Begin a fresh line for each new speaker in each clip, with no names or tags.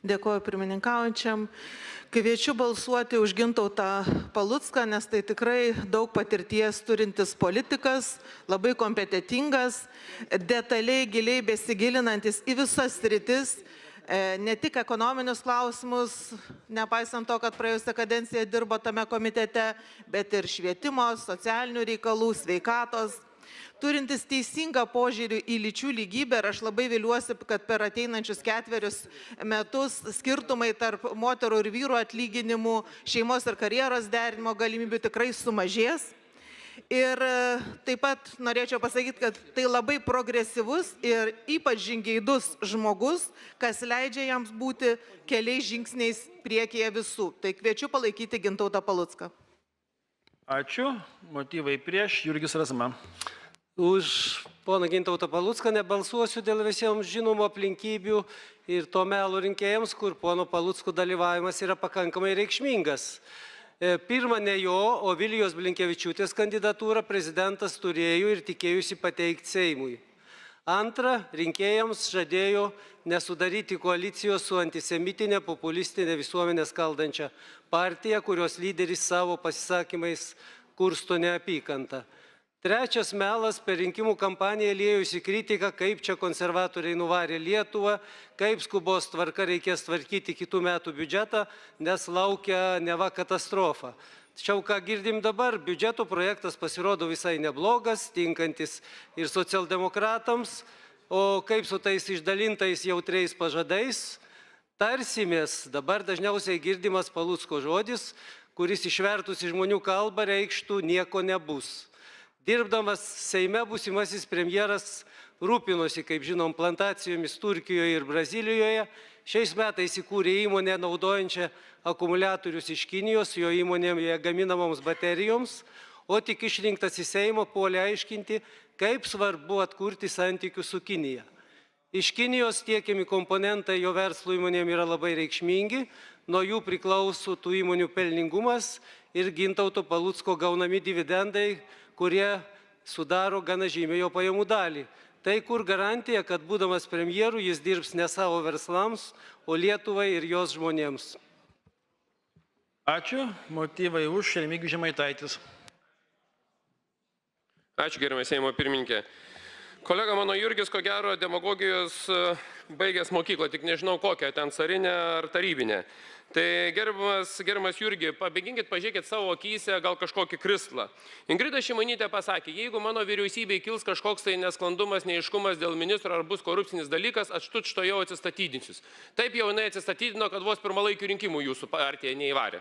Dėkuoju pirmininkaujančiam. Kviečiu balsuoti už Gintautą Palucką, nes tai tikrai daug patirties turintis politikas, labai kompetentingas, detaliai, giliai besigilinantis į visas sritis, ne tik ekonominius klausimus, nepaisant to, kad praėjusią kadenciją dirbo tame komitete, bet ir švietimo, socialinių reikalų, sveikatos, turintis teisingą požiūrį į lyčių lygybę ir aš labai viliuosi, kad per ateinančius 4 metus skirtumai tarp moterų ir vyrų atlyginimų, šeimos ir karjeros derinimo galimybių tikrai sumažės. Ir taip pat norėčiau pasakyti, kad tai labai progresyvus ir ypač žingeidus žmogus, kas leidžia jiems būti keliais žingsniais priekyje visų. Tai kviečiu palaikyti Gintautą Palucką.
Ačiū. Motyvai prieš. Jurgis Razma.
Už poną Gintautą Palucką nebalsuosiu dėl visiems žinomų aplinkybių ir to melo rinkėjams, kur pono Palucko dalyvavimas yra pakankamai reikšmingas. Pirma, ne jo, o Vilijos Blinkevičiūtės kandidatūrą prezidentas turėjo ir tikėjusi pateikti Seimui. Antra, rinkėjams žadėjo nesudaryti koalicijos su antisemitinė, populistinė visuomenę skaldančia partija, kurios lyderis savo pasisakymais kursto neapykantą. Trečias melas, per rinkimų kampaniją liejusi kritiką, kaip čia konservatoriai nuvarė Lietuvą, kaip skubos tvarka reikės tvarkyti kitų metų biudžetą, nes laukia neva katastrofa. Tačiau, ką girdim dabar, biudžeto projektas pasirodo visai neblogas, tinkantis ir socialdemokratams, o kaip su tais išdalintais jautriais pažadais, tarsimės, dabar dažniausiai girdimas Palucko žodis, kuris išvertus į žmonių kalbą reikštų nieko nebus. Dirbdamas Seime būsimasis premjeras rūpinosi, kaip žinom, plantacijomis Turkijoje ir Brazilijoje. Šiais metais įkūrė įmonę naudojančią akumuliatorius iš Kinijos, jo įmonėje gaminamoms baterijoms, o tik išrinktas į Seimą puolė aiškinti, kaip svarbu atkurti santykius su Kinija. Iš Kinijos tiekiami komponentai jo verslo įmonėm yra labai reikšmingi, nuo jų priklauso tų įmonių pelningumas ir Gintauto Palucko gaunami dividendai, kurie sudaro gana žymiai jo pajamų dalį. Tai kur garantija, kad būdamas premjeru jis dirbs ne savo verslams, o Lietuvai ir jos žmonėms.
Ačiū. Motyvai už. Remigijus Žemaitaitis.
Ačiū, gerbiamas Seimo pirmininkė. Kolega mano Jurgis, ko gero, demagogijos baigęs mokyklą, tik nežinau kokią, ten carinę ar tarybinę. Tai gerbiamas Jurgi, pabėginkit, pažiūrėkit savo akyse gal kažkokį kristlą. Ingrida Šimonytė pasakė, jeigu mano vyriausybei kils kažkoks tai nesklandumas, neiškumas dėl ministro ar bus korupcinis dalykas, aš tučtuojau atsistatydinsiu. Taip jau jinai atsistatydino, kad vos pirmalaikių rinkimų jūsų partija neįvarė.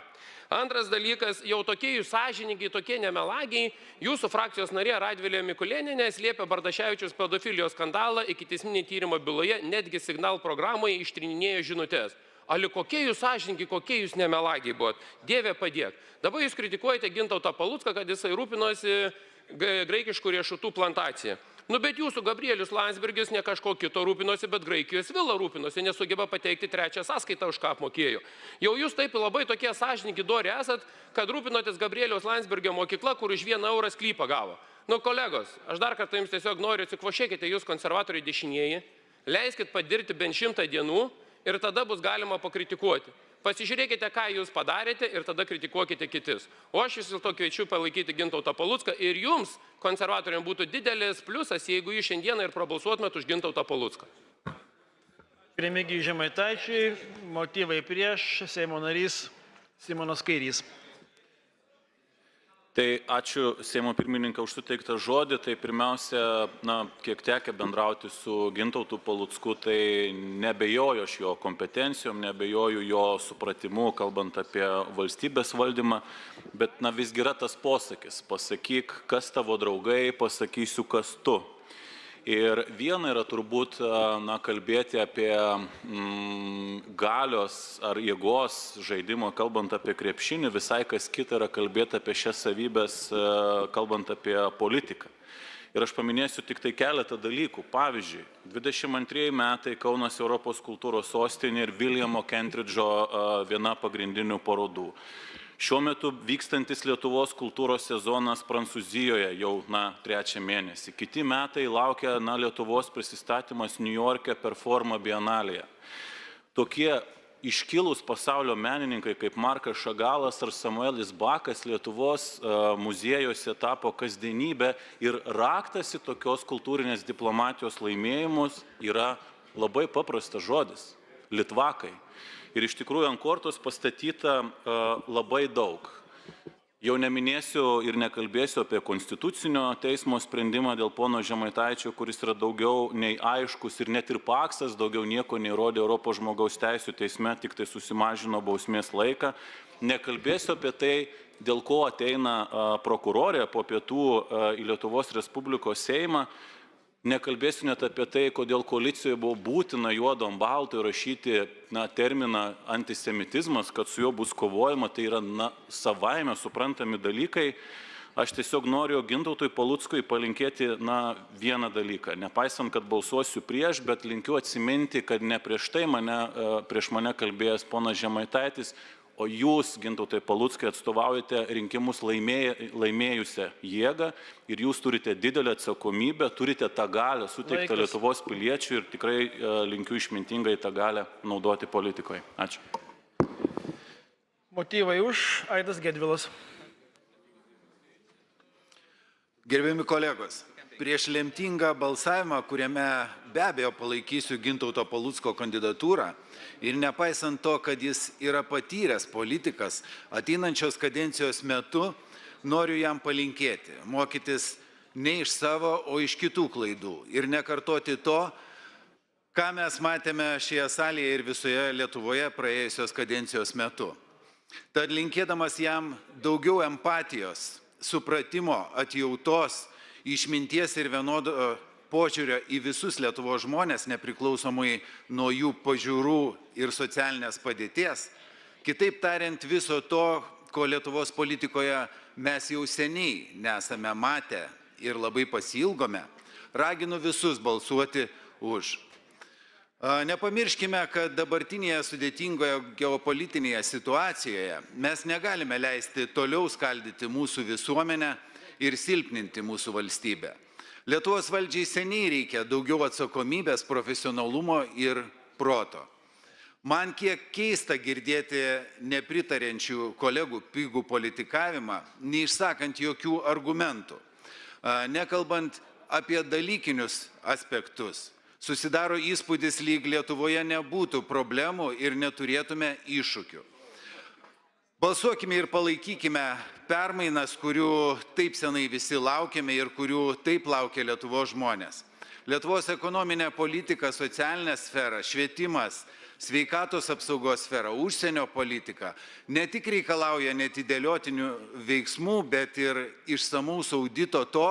Antras dalykas, jau tokie jūs sąžininkai, tokie nemelagiai, jūsų frakcijos narė Radvilė Mikulėnienė slėpė Bardaševičiaus pedofilijos skandalą ikiteisminio tyrimo byloje, netgi Signal programoje ištryninėjo žinutės. Ali kokie jūs sąžininkai, kokie jūs nemelagiai buvot. Dieve padėk. Dabar jūs kritikuojate Gintautą Palucką, kad jisai rūpinosi graikiškų riešutų plantaciją. Nu, bet jūsų Gabrielius Landsbergis ne kažko kito rūpinosi, bet Graikijos vila rūpinosi, nesugeba pateikti trečią sąskaitą, už ką apmokėjo. Jau jūs taip labai tokie sąžininkai dori esat, kad rūpinotės Gabrieliaus Landsbergio mokykla, kur už 1 eurą sklypą gavo. Nu, kolegos, aš dar kartą jums tiesiog noriu, atsikvošėkite jūs konservatoriai dešinieji, leiskit padirbti bent 100 dienų ir tada bus galima pakritikuoti. Pasižiūrėkite, ką jūs padarėte ir tada kritikuokite kitis. O aš vis dėlto kviečiu palaikyti Gintautą Palucką ir jums, konservatoriams, būtų didelis pliusas, jeigu jūs šiandieną ir prabalsuotumėt už Gintautą Palucką.
Remigijui Žemaitaičiui. Motyvai prieš. Seimo narys Simonas Kairys.
Tai ačiū Seimo pirmininką už suteiktą žodį. Tai pirmiausia, kiek tekę bendrauti su Gintautu Palucku, tai nebejoju aš jo kompetencijom, nebejoju jo supratimu, kalbant apie valstybės valdymą, bet visgi yra tas posakis, pasakyk, kas tavo draugai, pasakysiu, kas tu. Ir viena yra turbūt kalbėti apie galios ar jėgos žaidimo, kalbant apie krepšinį, visai kas kita yra kalbėti apie šias savybės, kalbant apie politiką. Ir aš paminėsiu tik tai keletą dalykų. Pavyzdžiui, 22 metai Kaunas Europos kultūros sostinė ir Viljamo Kentridžo viena pagrindinių parodų. Šiuo metu vykstantis Lietuvos kultūros sezonas Prancūzijoje jau 3 mėnesį. Kiti metai laukia Lietuvos prisistatymas New York'e Performa Bienalėje. Tokie iškilūs pasaulio menininkai kaip Markas Šagalas ar Samuelis Bakas Lietuvos muziejuose tapo kasdienybė ir raktas į tokios kultūrinės diplomatijos laimėjimus yra labai paprastas žodis – litvakai. Ir iš tikrųjų ant kortos pastatyta labai daug. Jau neminėsiu ir nekalbėsiu apie Konstitucinio teismo sprendimą dėl pono Žemaitaičio, kuris yra daugiau nei aiškus ir net ir paksas daugiau nieko neįrodė Europos žmogaus teisių teisme, tik tai susimažino bausmės laiką. Nekalbėsiu apie tai, dėl ko ateina prokurorė po pietų į Lietuvos Respublikos Seimą. Nekalbėsiu net apie tai, kodėl koalicijoje buvo būtina juodo ant balto įrašyti terminą antisemitizmas, kad su juo bus kovojama, tai yra savaime suprantami dalykai. Aš tiesiog noriu Gintautui Paluckui palinkėti vieną dalyką. Nepaisant, kad balsuosiu prieš, bet linkiu atsiminti, kad ne prieš mane kalbėjęs ponas Žemaitaitis, o jūs, Gintautai Paluckai, atstovaujate rinkimus laimėjusią jėgą ir jūs turite didelę atsakomybę, turite tą galią suteiktą Lietuvos piliečių ir tikrai linkiu išmintingai tą galią naudoti politikoje. Ačiū.
Motyvai už, Aidas Gedvilas.
Gerbiami kolegos, prieš lemtingą balsavimą, kuriame be abejo palaikysiu Gintauto Palucko kandidatūrą ir nepaisant to, kad jis yra patyręs politikas, ateinančios kadencijos metu noriu jam palinkėti, mokytis ne iš savo, o iš kitų klaidų ir nekartoti to, ką mes matėme šioje salėje ir visoje Lietuvoje praėjusios kadencijos metu. Tad linkėdamas jam daugiau empatijos, supratimo, atjautos, išminties ir vienodo požiūrio į visus Lietuvos žmonės, nepriklausomai nuo jų pažiūrų ir socialinės padėties. Kitaip tariant, viso to, ko Lietuvos politikoje mes jau seniai nesame matę ir labai pasiilgome, raginu visus balsuoti už. Nepamirškime, kad dabartinėje sudėtingoje geopolitinėje situacijoje mes negalime leisti toliau skaldyti mūsų visuomenę ir silpninti mūsų valstybę. Lietuvos valdžiai seniai reikia daugiau atsakomybės, profesionalumo ir proto. Man kiek keista girdėti nepritarenčių kolegų pigų politikavimą, neišsakant jokių argumentų. Nekalbant apie dalykinius aspektus, susidaro įspūdis, lyg Lietuvoje nebūtų problemų ir neturėtume iššūkių. Balsuokime ir palaikykime permainas, kurių taip senai visi laukiame ir kurių taip laukia Lietuvos žmonės. Lietuvos ekonominė politika, socialinė sfera, švietimas, sveikatos apsaugos sfera, užsienio politika ne tik reikalauja netidėliotinių veiksmų, bet ir išsamaus audito to,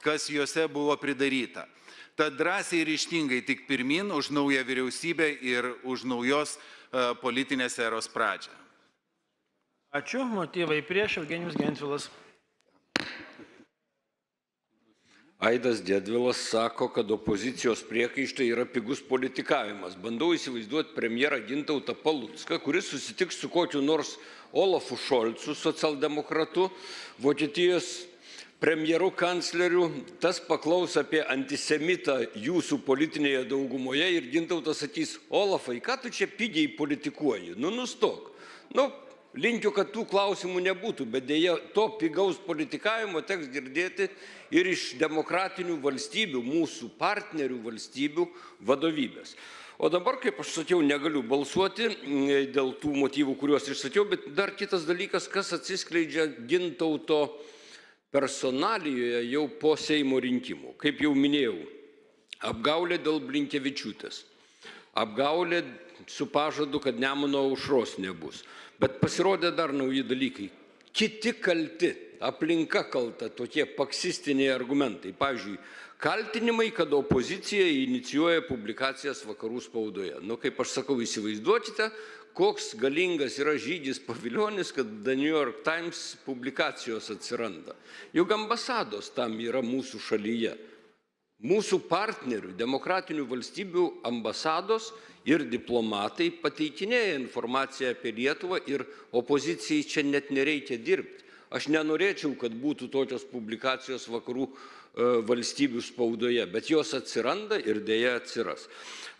kas juose buvo pridaryta. Tad drąsiai ir ryžtingai tik pirmin už naują vyriausybę ir už naujos politinės eros pradžią.
Ačiū. Motyvai prieš, Eugenijus Gentvilas.
Aidas Gedvilas sako, kad opozicijos priekaištai yra pigus politikavimas. Bandau įsivaizduoti premjerą Gintautą Palucką, kuris susitiks su kokiu nors Olafu Šolcu, socialdemokratu, Vokietijos premjeru, kancleriu, tas paklaus apie antisemitą jūsų politinėje daugumoje ir Gintautas sakys: Olafai, ką tu čia pigiai politikuoji? Nustok. Linkiu, kad tų klausimų nebūtų, bet dėja to pigaus politikavimo teks girdėti ir iš demokratinių valstybių, mūsų partnerių valstybių vadovybės. O dabar, kaip aš sakiau, negaliu balsuoti dėl tų motyvų, kuriuos išsakiau, bet dar kitas dalykas, kas atsiskleidžia Gintauto personalijoje jau po Seimo rinkimų. Kaip jau minėjau, apgaulė dėl Blinkevičiūtės, apgaulė su pažadu, kad Nemuno aušros nebus. Bet pasirodė dar nauji dalykai. Kiti kalti, aplinka kalta, tokie paksistiniai argumentai. Pavyzdžiui, kaltinimai, kad opozicija inicijuoja publikacijas vakarų spaudoje. Kaip aš sakau, įsivaizduokite, koks galingas yra žygis paviljonis, kad The New York Times publikacijos atsiranda. Juk ambasados tam yra mūsų šalyje. Mūsų partnerių, demokratinių valstybių ambasados ir diplomatai pateikinėja informaciją apie Lietuvą ir opozicijai čia net nereikia dirbti. Aš nenorėčiau, kad būtų tokios publikacijos vakarų valstybių spaudoje, bet jos atsiranda ir dėja atsiras.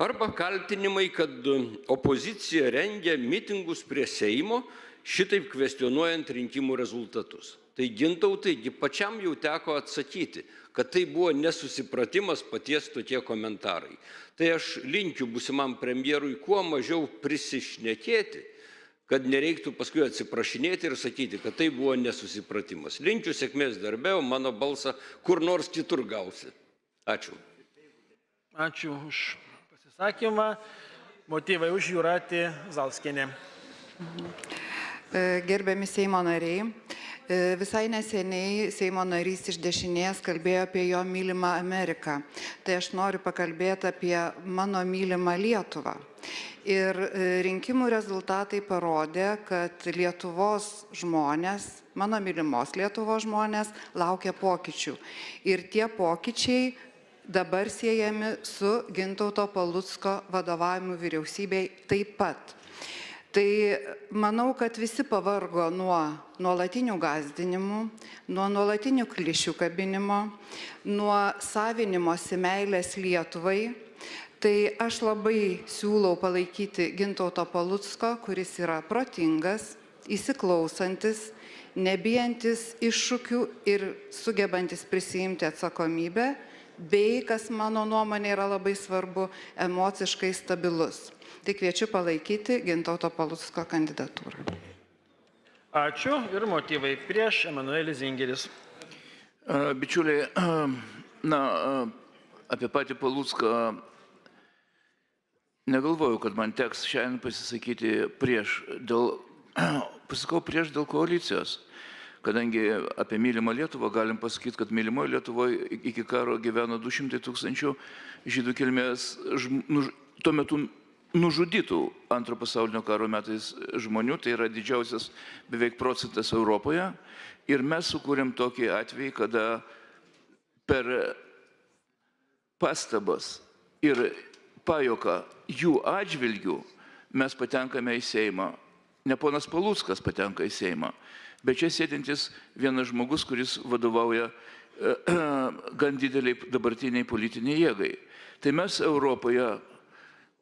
Arba kaltinimai, kad opozicija rengia mitingus prie Seimo, šitaip kvestionuojant rinkimų rezultatus. Tai Gintautai, pačiam jau teko atsakyti, kad tai buvo nesusipratimas, paties tokie komentarai. Tai aš linkiu būsimam premjerui kuo mažiau prisišnekėti, kad nereiktų paskui atsiprašinėti ir sakyti, kad tai buvo nesusipratimas. Linkiu sėkmės darbe, o mano balsą kur nors kitur gausi. Ačiū.
Ačiū už pasisakymą. Motyvai už Jūratė Zalskienė.
Gerbiami Seimo nariai, visai neseniai Seimo narys iš dešinės kalbėjo apie jo mylimą Ameriką. Tai aš noriu pakalbėti apie mano mylimą Lietuvą. Ir rinkimų rezultatai parodė, kad Lietuvos žmonės, mano mylimos Lietuvos žmonės, laukia pokyčių. Ir tie pokyčiai dabar siejami su Gintauto Palucko vadovavimu vyriausybei taip pat. Tai manau, kad visi pavargo nuo nuolatinių gąsdinimų, nuo nuolatinių klišių kabinimo, nuo savinimosi meilės Lietuvai. Tai aš labai siūlau palaikyti Gintauto Palucko, kuris yra protingas, įsiklausantis, nebijantis iššūkių ir sugebantis prisijimti atsakomybę, bei, kas mano nuomonė yra labai svarbu, emociškai stabilus. Tai kviečiu palaikyti Gintauto Palucko kandidatūrą.
Ačiū ir motyvai prieš Emanuelis Zingeris.
Bičiuliai, apie patį Palucką negalvoju, kad man teks šiandien pasisakyti prieš dėl koalicijos. Kadangi apie mylimą Lietuvą galim pasakyti, kad mylimoje Lietuvoje iki karo gyveno 200 000 žydų kilmės tuo metu nužudytų antro pasaulinio karo metais žmonių, tai yra didžiausias beveik procentas Europoje. Ir mes sukūrėm tokį atvejį, kada per pastabas ir pajuoką jų atžvilgių mes patenkame į Seimą. Ne ponas Paluckas patenka į Seimą, bet čia sėdintis vienas žmogus, kuris vadovauja gan dideliai dabartiniai politiniai jėgai. Tai mes Europoje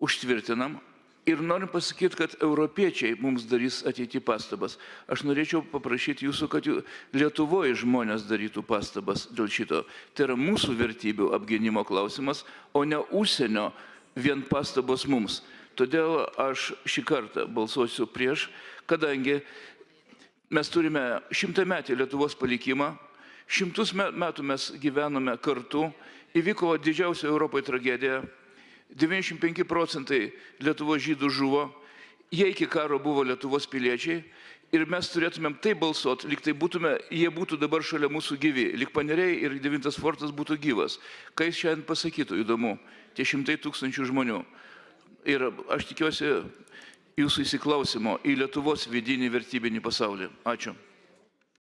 užtvirtinam ir norim pasakyti, kad europiečiai mums darys ateity pastabas. Aš norėčiau paprašyti jūsų, kad Lietuvoje žmonės darytų pastabas dėl šito. Tai yra mūsų vertybių apgynimo klausimas, o ne užsienio vien pastabos mums. Todėl aš šį kartą balsuosiu prieš, kadangi mes turime 100-metį Lietuvos palikimą, 100 metų mes gyvenome kartu, įvyko didžiausia Europoje tragedija, 95% Lietuvos žydų žuvo, jie iki karo buvo Lietuvos piliečiai ir mes turėtumėm tai balsuoti, lyg tai jie būtų dabar šalia mūsų gyvi, lyg Paneriai ir 9 fortas būtų gyvas. Ką jis šiandien pasakytų, įdomu, tie 100 000 žmonių. Ir aš tikiuosi jūsų įsiklausimo į Lietuvos vidinį vertybinį pasaulį. Ačiū.